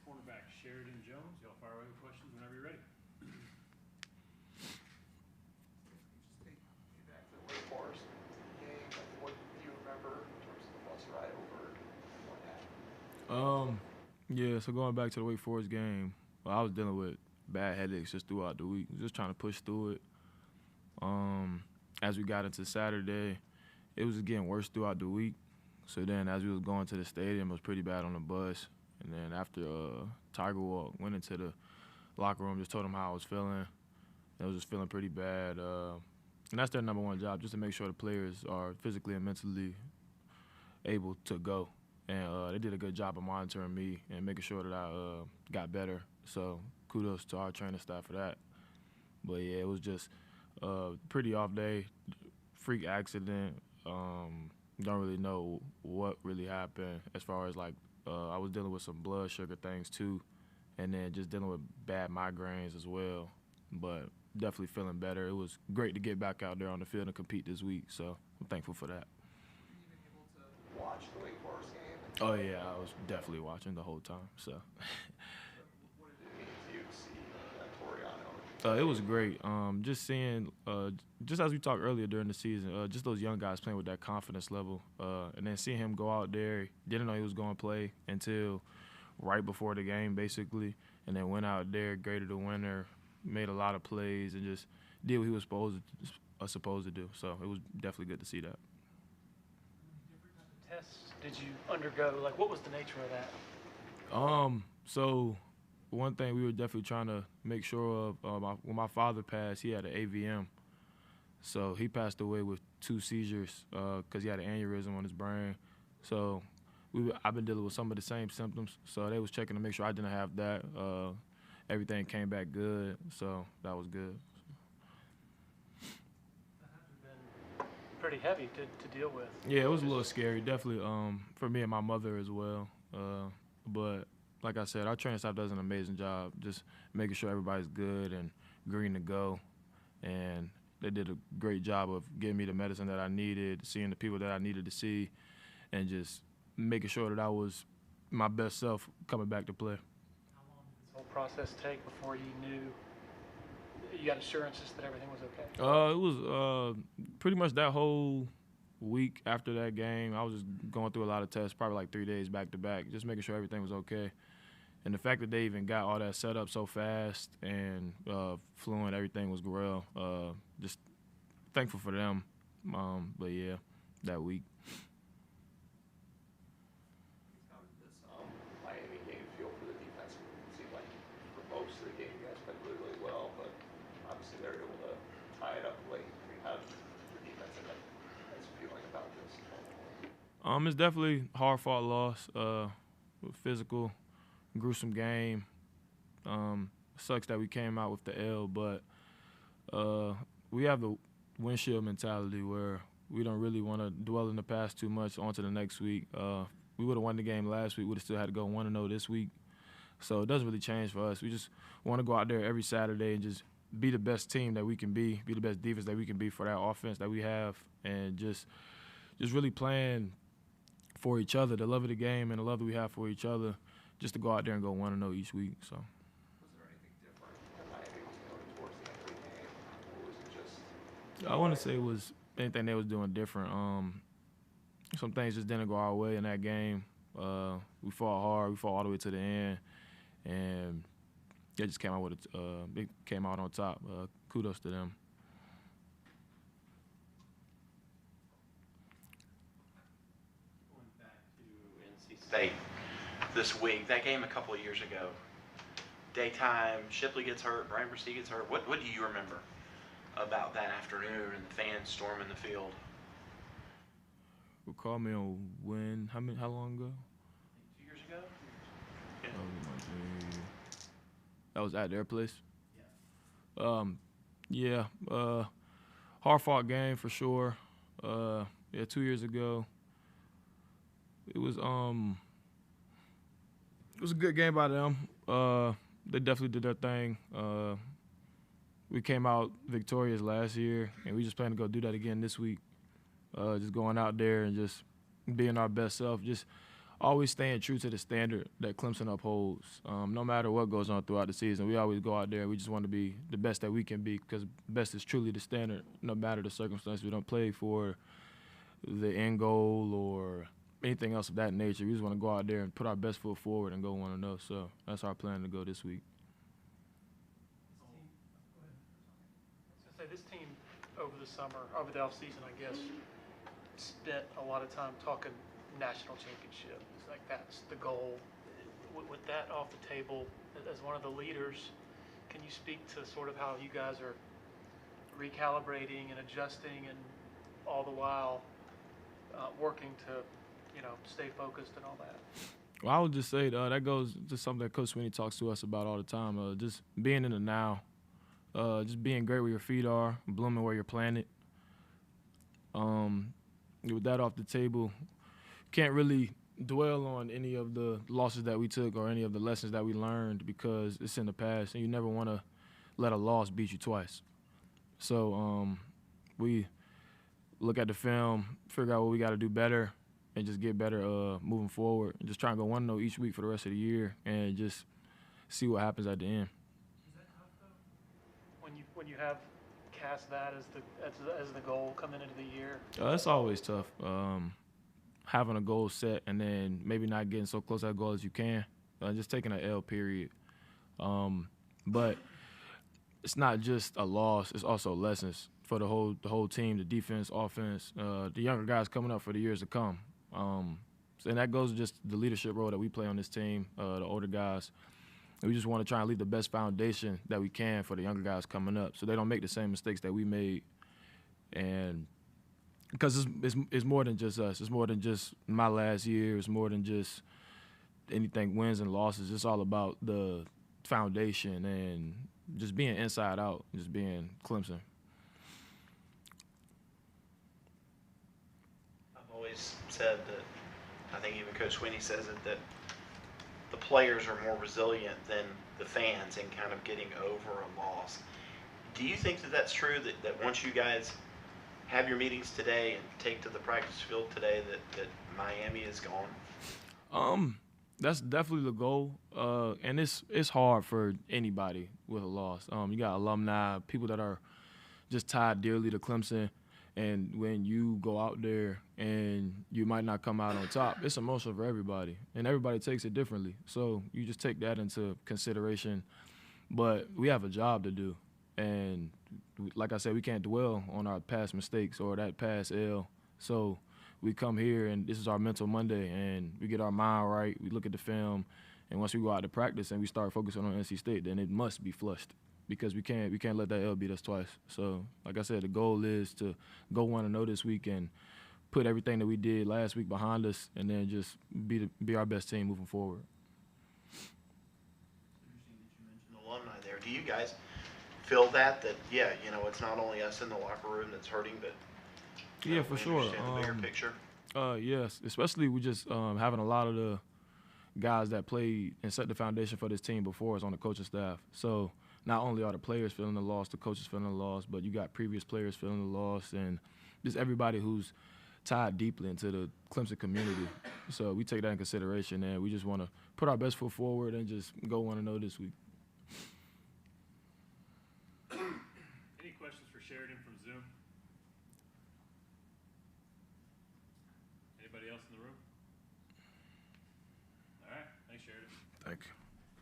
cornerback Sheridan Jones. Y'all fire away with questions whenever you're ready. Just take me back to the Wake Forest game. What do you remember in terms of the bus ride over and what happened? Yeah, so going back to the Wake Forest game, I was dealing with bad headaches just throughout the week, just trying to push through it. As we got into Saturday, it was getting worse throughout the week. So then as we was going to the stadium, it was pretty bad on the bus. And then after Tiger Walk, went into the locker room, just told them how I was feeling. I was just feeling pretty bad. And that's their number one job, just to make sure the players are physically and mentally able to go. And they did a good job of monitoring me and making sure that I got better. So kudos to our training staff for that. But, yeah, it was just a pretty off day, freak accident. Don't really know what really happened as far as, like, I was dealing with some blood sugar things too, and then just dealing with bad migraines as well. But definitely feeling better. It was great to get back out there on the field and compete this week, so I'm thankful for that. Were you even able to watch the Wake Forest game? Oh, yeah, I was definitely watching the whole time. So What did it mean to you to see Toriano? it was great. Just seeing, just as we talked earlier during the season, just those young guys playing with that confidence level, and then seeing him go out there, didn't know he was going to play until right before the game, basically, and then went out there, graded the winner, made a lot of plays, and just did what he was supposed to do. So it was definitely good to see that. Different kinds of tests did you undergo? Like, what was the nature of that? So one thing we were definitely trying to make sure of, when my father passed, he had an AVM. So he passed away with 2 seizures because he had an aneurysm on his brain. So I've been dealing with some of the same symptoms. So they was checking to make sure I didn't have that. Everything came back good, so that was good. That had to have been pretty heavy to deal with. Yeah, it was a little scary, definitely for me and my mother as well. But like I said, our training staff does an amazing job just making sure everybody's good and green to go. And they did a great job of getting me the medicine that I needed, seeing the people that I needed to see, and just making sure that I was my best self coming back to play. How long did this whole process take before you knew you got assurances that everything was okay? It was pretty much that whole week after that game. I was just going through a lot of tests, probably like 3 days back to back, just making sure everything was okay. And the fact that they even got all that set up so fast and fluent, everything was well. Just thankful for them. But yeah, that week. How did this Miami game feel for the defense? It seemed like for most of the game you guys played really, really well, but obviously they were able to tie it up late. I mean, how did the defense end up feeling about this? It's definitely hard-fought loss, physical, gruesome game. Sucks that we came out with the L, but we have the windshield mentality where we don't really want to dwell in the past too much onto the next week. We would have won the game last week. We would have still had to go 1-0 this week. So it doesn't really change for us. We just want to go out there every Saturday and just be the best team that we can be the best defense that we can be for that offense that we have, and just really playing for each other, the love of the game and the love that we have for each other, just to go out there and go 1-0 each week. So. Was there anything different that Miami was doing towards the end of the game, or was it just? I want to say it was anything they was doing different. Some things just didn't go our way in that game. We fought hard. We fought all the way to the end, and they just came out with they came out on top. Kudos to them. Going back to NC State this week, that game a couple of years ago, daytime, Shipley gets hurt, Brian Brissy gets hurt. What do you remember about that afternoon and the fans storming the field? Call me on when? How long ago? 2 years ago? Yeah. That was at their place. Yeah. Hard fought game for sure. 2 years ago. It was a good game by them. They definitely did their thing. We came out victorious last year, and we just plan to go do that again this week. Just going out there and just being our best self. Just always staying true to the standard that Clemson upholds. No matter what goes on throughout the season, we always go out there and we just want to be the best that we can be, because best is truly the standard, no matter the circumstances. We don't play for the end goal or anything else of that nature. We just want to go out there and put our best foot forward and go 1-0. So that's our plan to go this week. Say this team over the summer, over the offseason, I guess, spent a lot of time talking national championship. It's like that's the goal. With that off the table, as one of the leaders, can you speak to sort of how you guys are recalibrating and adjusting, and all the while working to, stay focused and all that? Well, I would just say that goes to something that Coach Sweeney talks to us about all the time. Just being in the now. Just being great where your feet are, blooming where you're planted. With that off the table, can't really dwell on any of the losses that we took or any of the lessons that we learned, because it's in the past, and you never want to let a loss beat you twice. So we look at the film, figure out what we got to do better, and just get better moving forward. And just try and go 1-0 each week for the rest of the year, and just see what happens at the end. When you have cast that as the goal coming into the year? It's always tough. Having a goal set and then maybe not getting so close to that goal as you can. Just taking an L, period. But it's not just a loss, it's also lessons for the whole team, the defense, offense, the younger guys coming up for the years to come. And that goes to just the leadership role that we play on this team, the older guys. We just want to try and leave the best foundation that we can for the younger guys coming up, so they don't make the same mistakes that we made. And because it's more than just us. It's more than just my last year. It's more than just anything wins and losses. It's all about the foundation and just being inside out, just being Clemson. I've always said that, I think even Coach Sweeney says it, that the players are more resilient than the fans in kind of getting over a loss. Do you think that that's true, that once you guys have your meetings today and take to the practice field today, that Miami is gone? That's definitely the goal. And it's hard for anybody with a loss. You got alumni, people that are just tied dearly to Clemson. And when you go out there and you might not come out on top, it's emotional for everybody. And everybody takes it differently. So you just take that into consideration. But we have a job to do. And like I said, we can't dwell on our past mistakes or that past L. So we come here, and this is our mental Monday, and we get our mind right. We look at the film, and once we go out to practice and we start focusing on NC State, then it must be flushed, because we can't let that L beat us twice. So, like I said, the goal is to go 1-0 this week and put everything that we did last week behind us, and then just be our best team moving forward. Interesting that you mentioned alumni there. Do you guys feel that yeah, it's not only us in the locker room that's hurting, but yeah, for sure. Understand the bigger picture. Yes, especially we just having a lot of the guys that played and set the foundation for this team before us on the coaching staff. So not only are the players feeling the loss, the coaches feeling the loss, but you got previous players feeling the loss, and just everybody who's tied deeply into the Clemson community. So we take that in consideration, and we just want to put our best foot forward and just go 1-0 this week. Any questions for Sheridan from Zoom? Anybody else in the room? All right, thanks, Sheridan. Thank you.